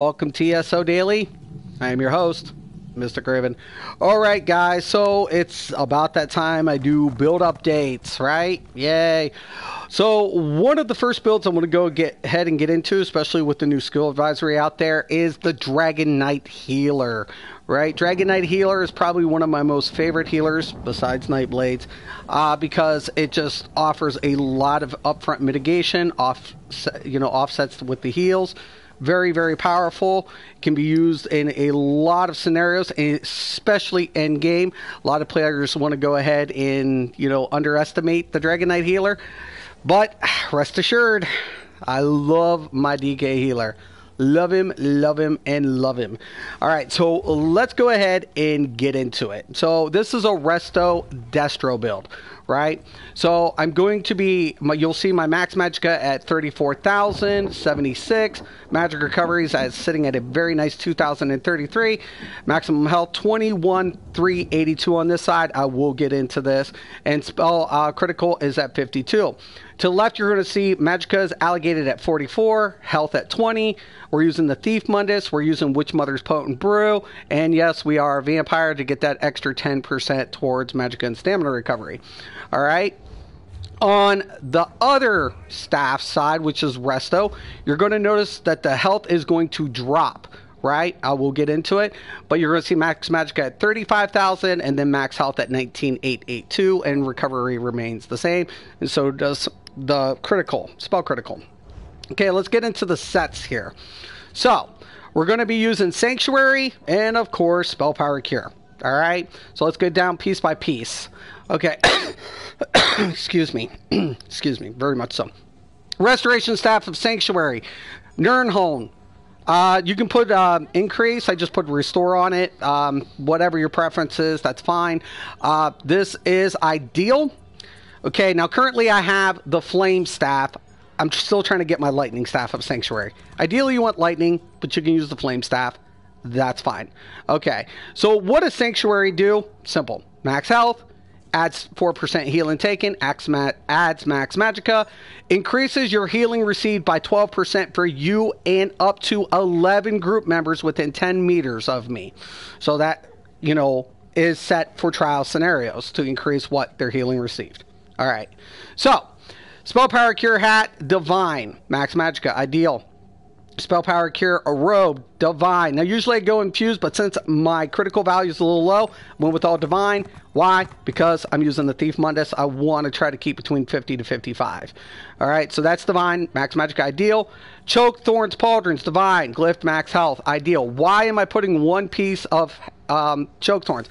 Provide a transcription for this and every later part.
Welcome to ESO Daily. I am your host, Mr. Craven. Alright guys, so it's about that time I do build updates, right? Yay! So one of the first builds I'm going to go ahead and get into, especially with the new skill advisory out there, is the Dragonknight Healer. Right? Dragonknight Healer is probably one of my most favorite healers, besides Nightblades, because it just offers a lot of upfront mitigation, offsets with the heals. Very, very powerful. Can be used in a lot of scenarios, especially end game. A lot of players want to go ahead and, underestimate the Dragonknight Healer. But rest assured, I love my DK Healer. Love him, and love him. All right, so let's go ahead and get into it. So this is a Resto Destro build, right? So I'm going to be, you'll see my max magicka at 34,076. Magic recoveries as sitting at a very nice 2,033. Maximum health 21,382 on this side. I will get into this. And spell critical is at 52. To the left, you're going to see magickas allocated at 44, health at 20. We're using the Thief Mundus. We're using Witch Mother's Potent Brew. And yes, we are a vampire to get that extra 10% towards magicka and stamina recovery. All right. On the other staff side, which is Resto, you're going to notice that the health is going to drop. Right? I will get into it. But you're going to see max magicka at 35,000 and then max health at 19,882, and recovery remains the same. And so does the critical, spell critical. Okay, let's get into the sets here. So, we're going to be using Sanctuary and, of course, Spell Power Cure. All right? So, let's go down piece by piece. Okay. Excuse me. Excuse me. Very much so. Restoration Staff of Sanctuary. Nirnholm. You can put increase. I just put restore on it. Whatever your preference is, that's fine. This is ideal. Okay, now currently I have the flame staff. I'm still trying to get my lightning staff of Sanctuary. Ideally you want lightning, but you can use the flame staff. That's fine. Okay, so what does Sanctuary do? Simple. Max health. Adds 4% healing taken, adds max magicka, increases your healing received by 12% for you and up to 11 group members within 10 meters of me. So that, is set for trial scenarios to increase what their healing received. All right. So, Spell Power Cure Hat, Divine, max magicka, ideal. Spell Power Cure, a robe, Divine. Now, usually I go infused, but since my critical value is a little low, I went with all Divine. Why? Because I'm using the Thief Mundus. I want to try to keep between 50 to 55. All right, so that's Divine, max magic, ideal. Choke, Thorns, Pauldrons, Divine, Glyph, max health, ideal. Why am I putting one piece of Choke Thorns?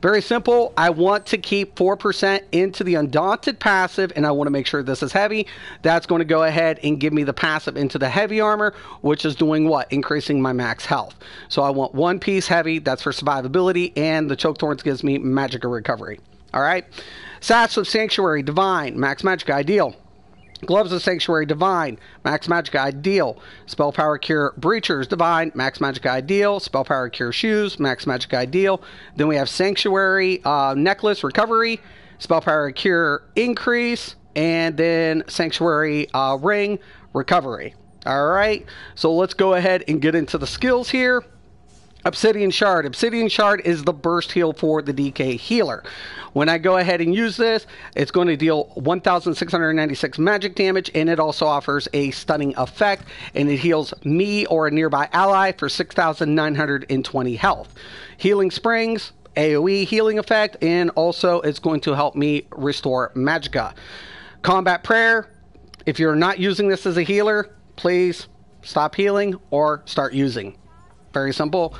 Very simple. I want to keep 4% into the Undaunted passive, and I want to make sure this is heavy. That's going to go ahead and give me the passive into the heavy armor, which is doing what? Increasing my max health. So I want one piece heavy. That's for survivability, and the Choke Thorns gives me magicka recovery. All right. Sats of Sanctuary, Divine, max magicka, ideal. Gloves of Sanctuary, Divine, max magicka, ideal. Spell Power Cure Breachers, Divine, max magicka, ideal. Spell Power Cure Shoes, max magicka, ideal. Then we have Sanctuary Necklace, Recovery. Spell Power Cure Increase. And then Sanctuary Ring, Recovery. All right, so let's go ahead and get into the skills here. Obsidian Shard. Obsidian Shard is the burst heal for the DK Healer. When I go ahead and use this, it's going to deal 1,696 magic damage, and it also offers a stunning effect, and it heals me or a nearby ally for 6,920 health. Healing Springs, AoE healing effect, and also it's going to help me restore magicka. Combat Prayer. If you're not using this as a healer, please stop healing or start using. Very simple.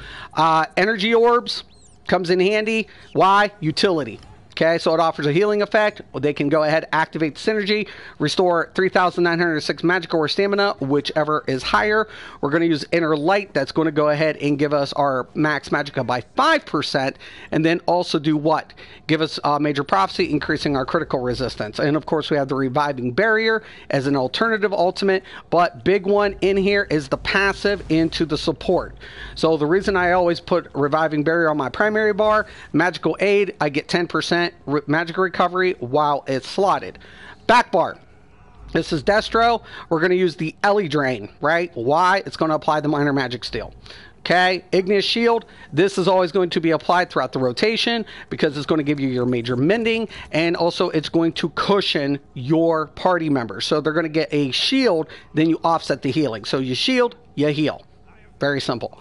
Energy Orbs comes in handy. Why? Utility. Okay, so it offers a healing effect. They can go ahead, activate the synergy, restore 3,906 magic or stamina, whichever is higher. We're going to use Inner Light. That's going to go ahead and give us our max magicka by 5%, and then also do what? Give us Major Prophecy, increasing our critical resistance. And of course, we have the Reviving Barrier as an alternative ultimate, but big one in here is the passive into the support. So the reason I always put Reviving Barrier on my primary bar, Magical Aid, I get 10% magic recovery while it's slotted. Back bar. This is Destro. We're going to use the Ellie Drain, right? Why? It's going to apply the Minor Magic Steel. Okay, Igneous Shield. This is always going to be applied throughout the rotation because it's going to give you your major mending, and also it's going to cushion your party members. So they're going to get a shield, then you offset the healing. So you shield, you heal. Very simple.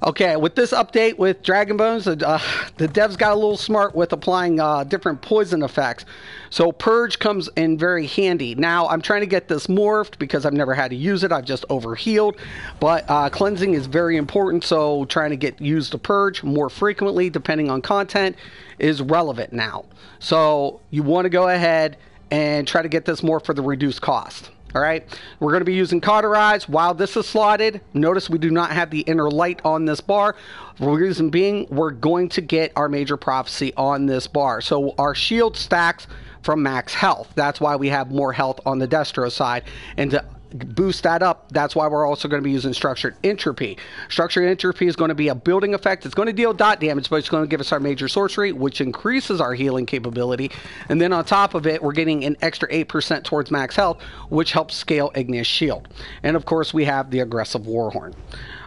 Okay, with this update with Dragon Bones, the devs got a little smart with applying different poison effects. So Purge comes in very handy. Now, I'm trying to get this morphed because I've never had to use it. I've just overhealed. But Cleansing is very important, so trying to get used to Purge more frequently, depending on content, is relevant now. So you want to go ahead and try to get this more for the reduced cost. All right, we're going to be using Cauterize. While this is slotted, notice we do not have the inner light on this bar. The reason being, we're going to get our Major Prophecy on this bar. So our shield stacks from max health. That's why we have more health on the Destro side. And to boost that up, that's why we're also going to be using Structured Entropy. Structured Entropy is going to be a building effect. It's going to deal dot damage, but it's going to give us our Major Sorcery, which increases our healing capability. And then on top of it, we're getting an extra 8% towards max health, which helps scale Igneous Shield. And of course, we have the Aggressive Warhorn.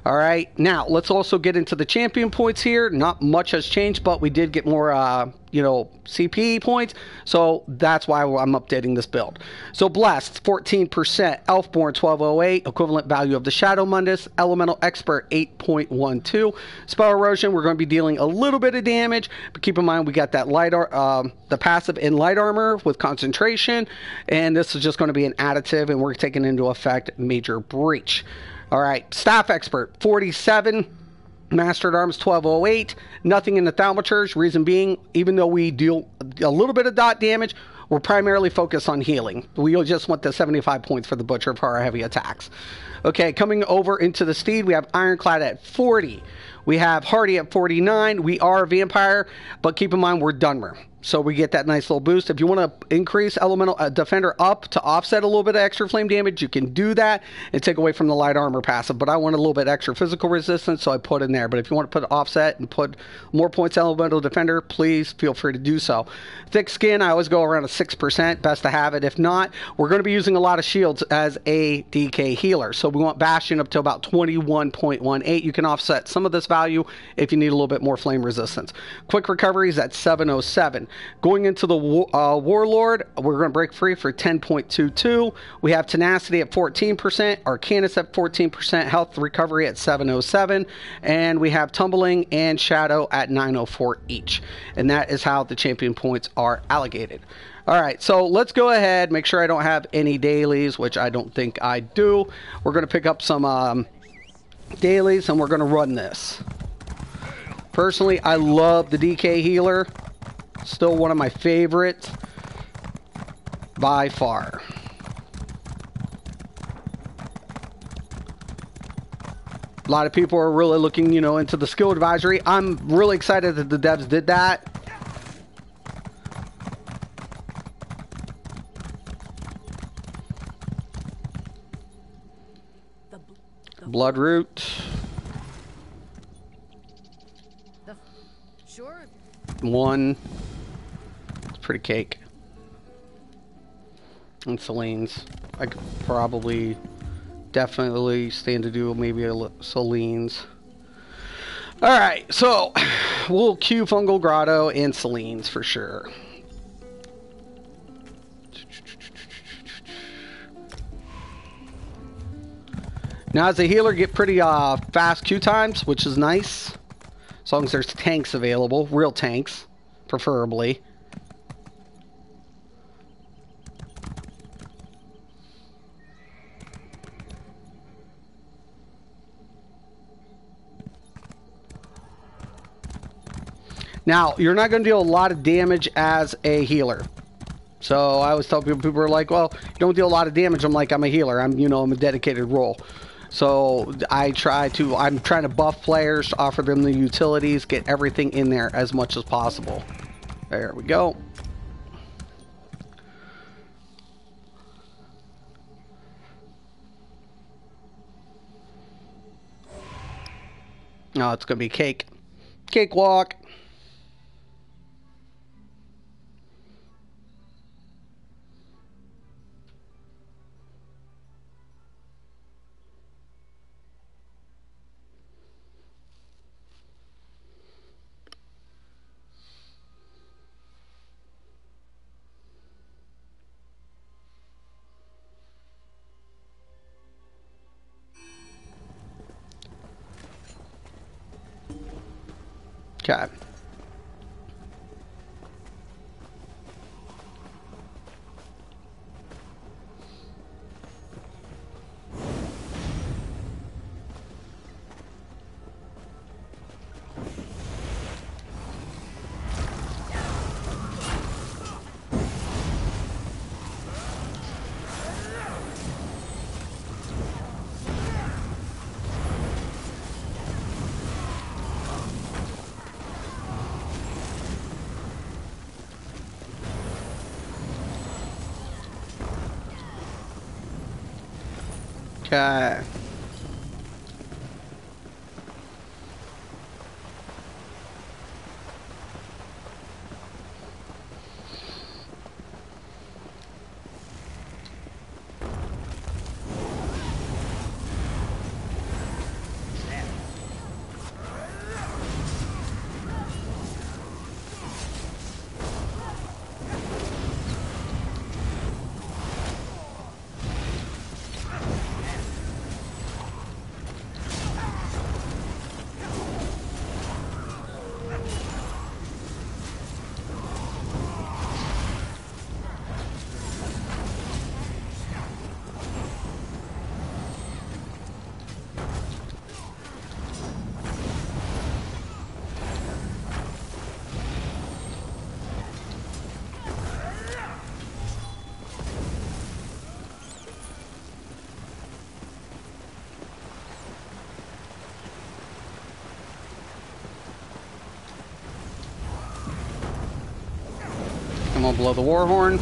All right, now let's also get into the champion points here. Not much has changed, but we did get more, CP points. So that's why I'm updating this build. So Blessed, 14%. Elfborn, 1208. Equivalent value of the Shadow Mundus. Elemental Expert, 8.12. Spell Erosion, we're going to be dealing a little bit of damage, but keep in mind we got that the passive in Light Armor with Concentration, and this is just going to be an additive, and we're taking into effect Major Breach. All right, Staff Expert, 47. Mastered Arms, 1208. Nothing in the Thaumaturge. Reason being, even though we deal a little bit of dot damage, we're primarily focused on healing. We just want the 75 points for the Butcher for our heavy attacks. Okay, coming over into the Steed, we have Ironclad at 40. We have Hardy at 49. We are a Vampire, but keep in mind we're Dunmer. So we get that nice little boost. If you want to increase Elemental Defender up to offset a little bit of extra flame damage, you can do that and take away from the Light Armor passive. But I want a little bit extra physical resistance, so I put in there. But if you want to put offset and put more points Elemental Defender, please feel free to do so. Thick Skin, I always go around a 6%. Best to have it. If not, we're going to be using a lot of shields as a DK healer. So we want Bastion up to about 21.18. You can offset some of this value if you need a little bit more flame resistance. Quick Recovery is at 707. Going into the Warlord, we're going to break free for 10.22. We have Tenacity at 14%, Arcanus at 14%, Health Recovery at 707, and we have Tumbling and Shadow at 904 each. And that is how the champion points are allocated. All right, so let's go ahead, make sure I don't have any dailies, which I don't think I do. We're going to pick up some dailies, and we're going to run this. Personally, I love the DK Healer. Still one of my favorites by far. A lot of people are really looking, into the skill advisory. I'm really excited that the devs did that. Bloodroot. One. It's pretty cake. And Celine's. I could probably definitely stand to do maybe a Celine's. Alright, so we'll queue Fungal Grotto and Celine's for sure. Now as a healer, get pretty fast queue times, which is nice. As long as there's tanks available. Real tanks, preferably. Now, you're not going to deal a lot of damage as a healer. So I always tell people are like, well, you don't deal a lot of damage. I'm like, I'm a healer. I'm a dedicated role. So I'm trying to buff players, to offer them the utilities, get everything in there as much as possible. There we go. Oh, it's going to be cake. Cakewalk. Okay. Okay. I'm gonna blow the war horn.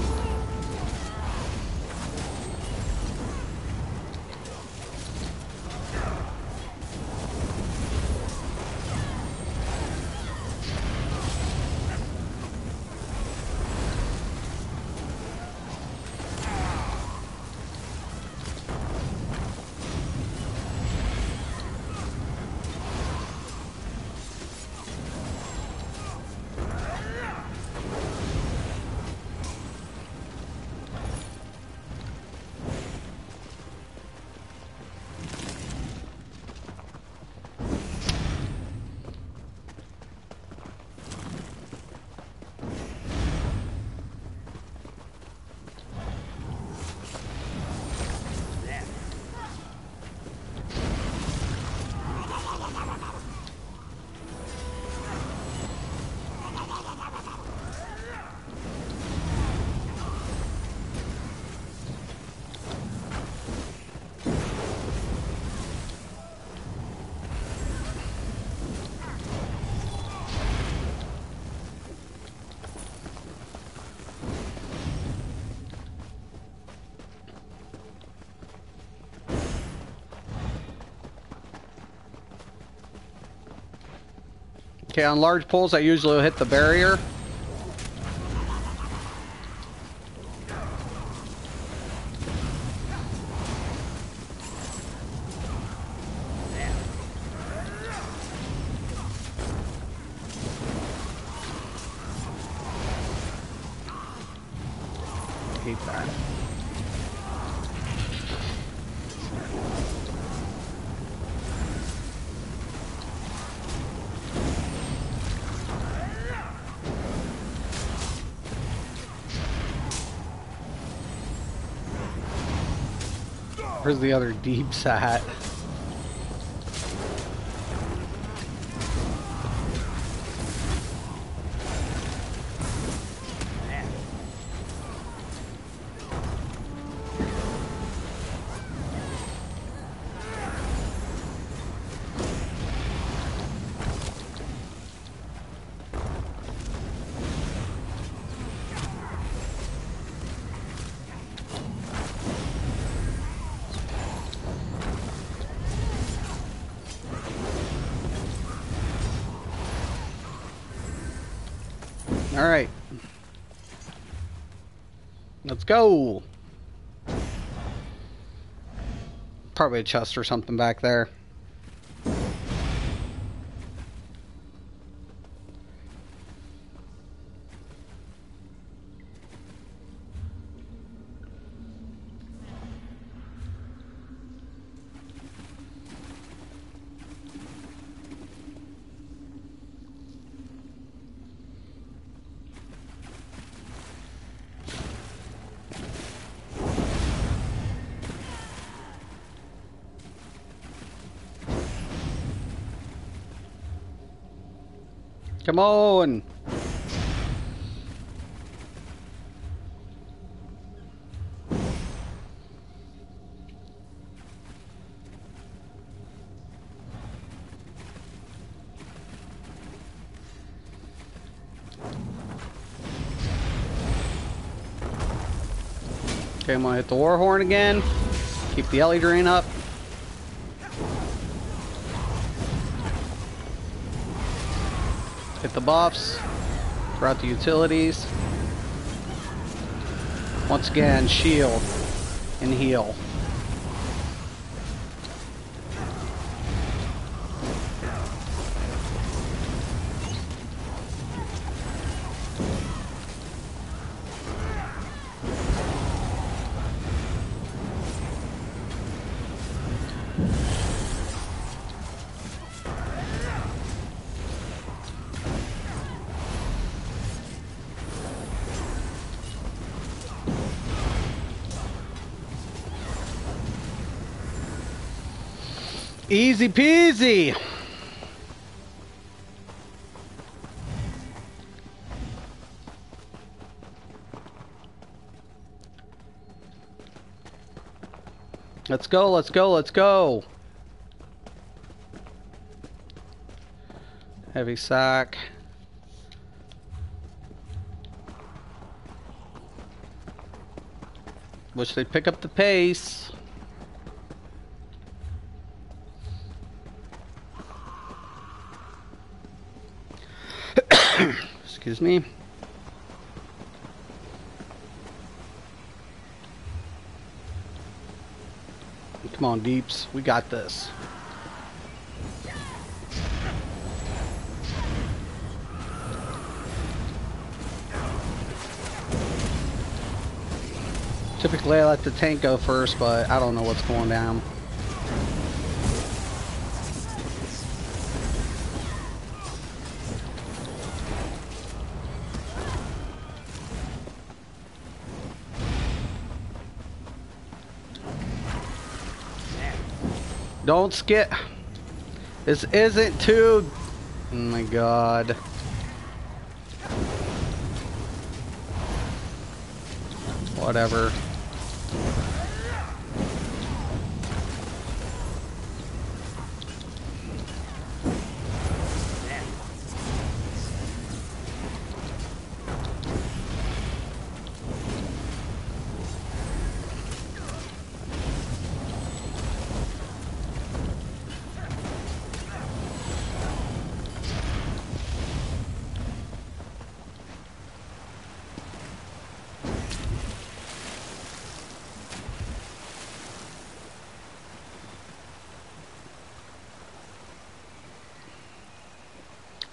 Okay, on large pulls, I usually will hit the barrier. Hate that. Where's the other deeps at? All right. Let's go. Probably a chest or something back there. Come on. Okay, I'm gonna hit the war horn again. Keep the Ellie drain up. Hit the buffs. Throughout the utilities. Once again, shield and heal. Easy peasy. Let's go, let's go, let's go. Heavy sack. Wish they'd pick up the pace. Excuse me. Come on, Deeps. We got this. Typically, I let the tank go first, but I don't know what's going down. Don't skip. This isn't too... Oh my god. Whatever.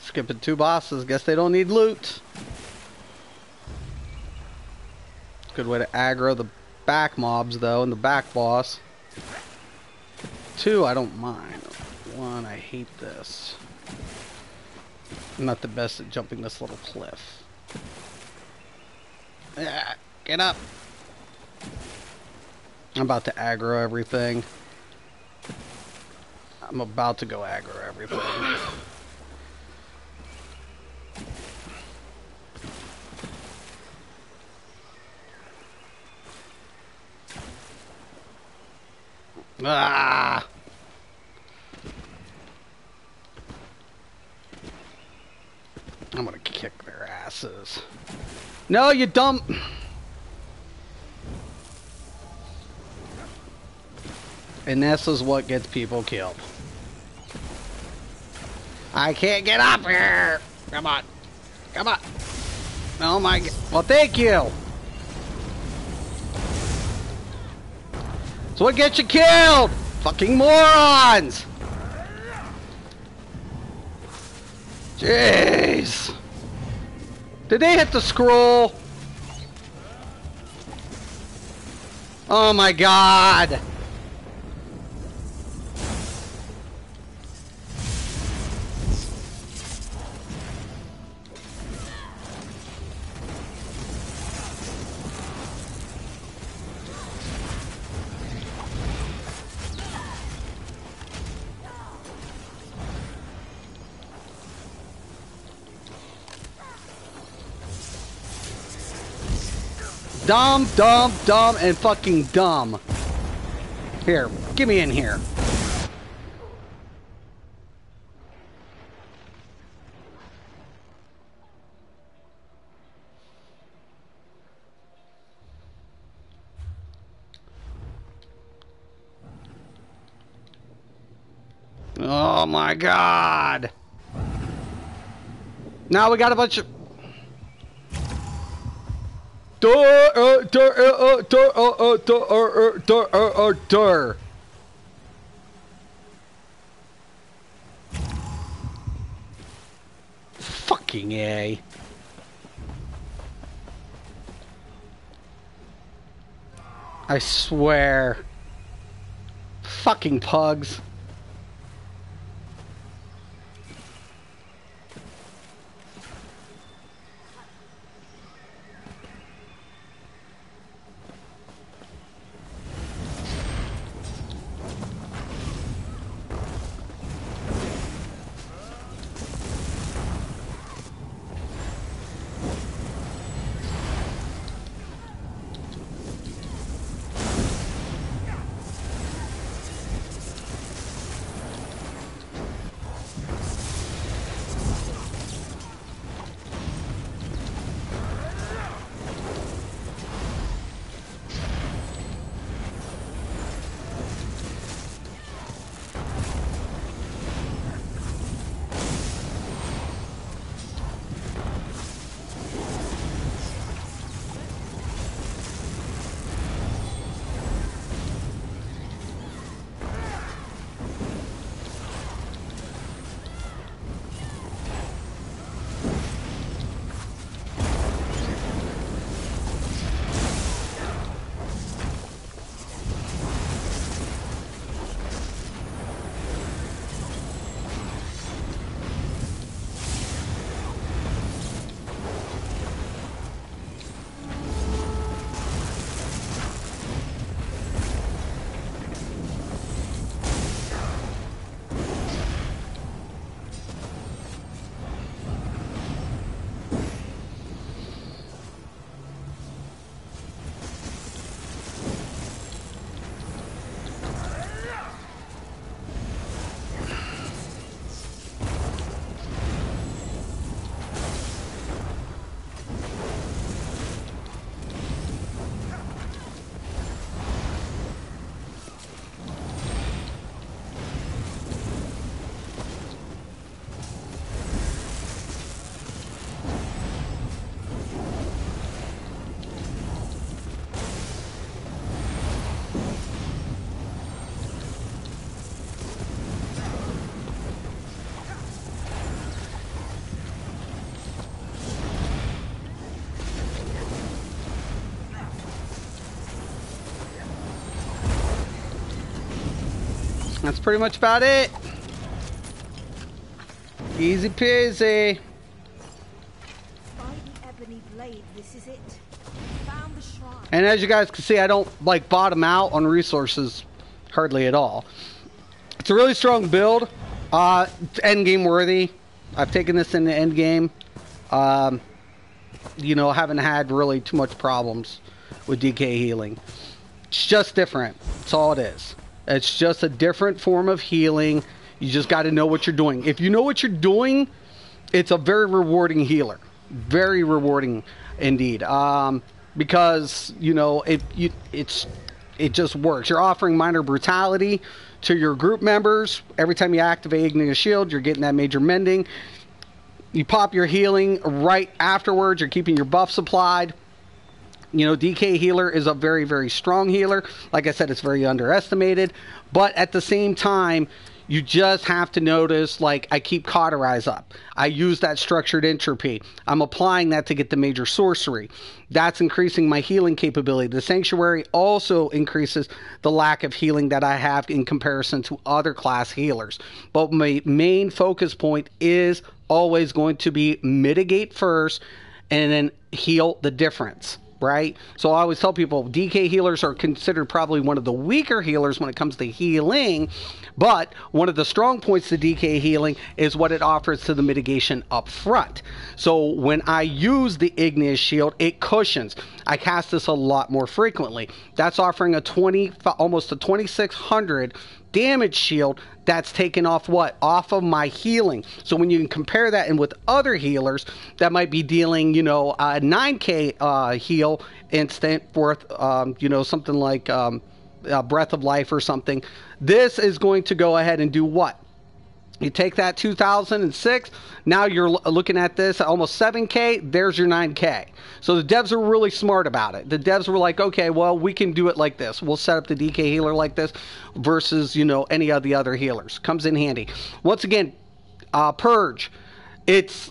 Skipping 2 bosses. Guess they don't need loot. Good way to aggro the back mobs, though, and the back boss. 2, I don't mind. 1, I hate this. I'm not the best at jumping this little cliff. Yeah, get up. I'm about to aggro everything. I'm about to go aggro everything. Ah! I'm gonna kick their asses. No, you dumb... And this is what gets people killed. I can't get up here! Come on. Come on. Oh my god. Well, thank you! So what gets you killed? Fucking morons! Jeez. Did they hit the scroll? Oh my god. Dumb, dumb, dumb, and fucking dumb. Here, get me in here. Oh my god. Now we got a bunch of... Fucking A. I swear. Fucking pugs. That's pretty much about it. Easy peasy. And as you guys can see, I don't like bottom out on resources hardly at all. It's a really strong build. It's end game worthy. I've taken this in the end game. You know, haven't had really too much problems with DK healing. It's just different. That's all it is. It's just a different form of healing. You just got to know what you're doing. If you know what you're doing, it's a very rewarding healer. Very rewarding indeed. Because, you know, it just works. You're offering minor brutality to your group members. Every time you activate Igneous Shield, you're getting that major mending. You pop your healing right afterwards. You're keeping your buff supplied. You know, DK Healer is a very, very strong healer. Like I said, it's very underestimated. But at the same time, you just have to notice, like, I keep Cauterize up. I use that Structured Entropy. I'm applying that to get the major sorcery. That's increasing my healing capability. The Sanctuary also increases the lack of healing that I have in comparison to other class healers. But my main focus point is always going to be mitigate first and then heal the difference. right? So I always tell people DK healers are considered probably one of the weaker healers when it comes to healing, but one of the strong points to DK healing is what it offers to the mitigation up front. So when I use the Igneous Shield, it cushions. I cast this a lot more frequently. That's offering almost a 2600 damage shield that's taken off what? Off of my healing. So when you can compare that in with other healers that might be dealing, you know, a 9k heal instant worth, you know, something like Breath of Life or something, this is going to go ahead and do what? You take that 2006, now you're looking at this at almost 7k, there's your 9k. So the devs are really smart about it. The devs were like, okay, well, we can do it like this. We'll set up the DK healer like this versus, you know, any of the other healers. Comes in handy. Once again, Purge.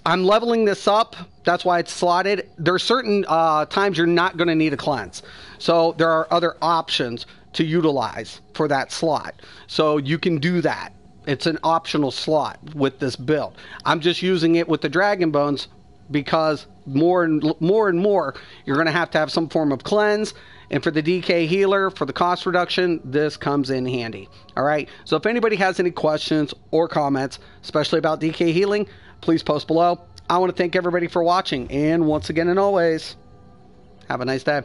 I'm leveling this up. That's why it's slotted. There are certain times you're not going to need a cleanse. So there are other options to utilize for that slot. So you can do that. It's an optional slot with this build. I'm just using it with the Dragon Bones because more and more you're going to have some form of cleanse. And for the DK healer, for the cost reduction, this comes in handy. All right. So if anybody has any questions or comments, especially about DK healing, please post below. I want to thank everybody for watching. And once again and always, have a nice day.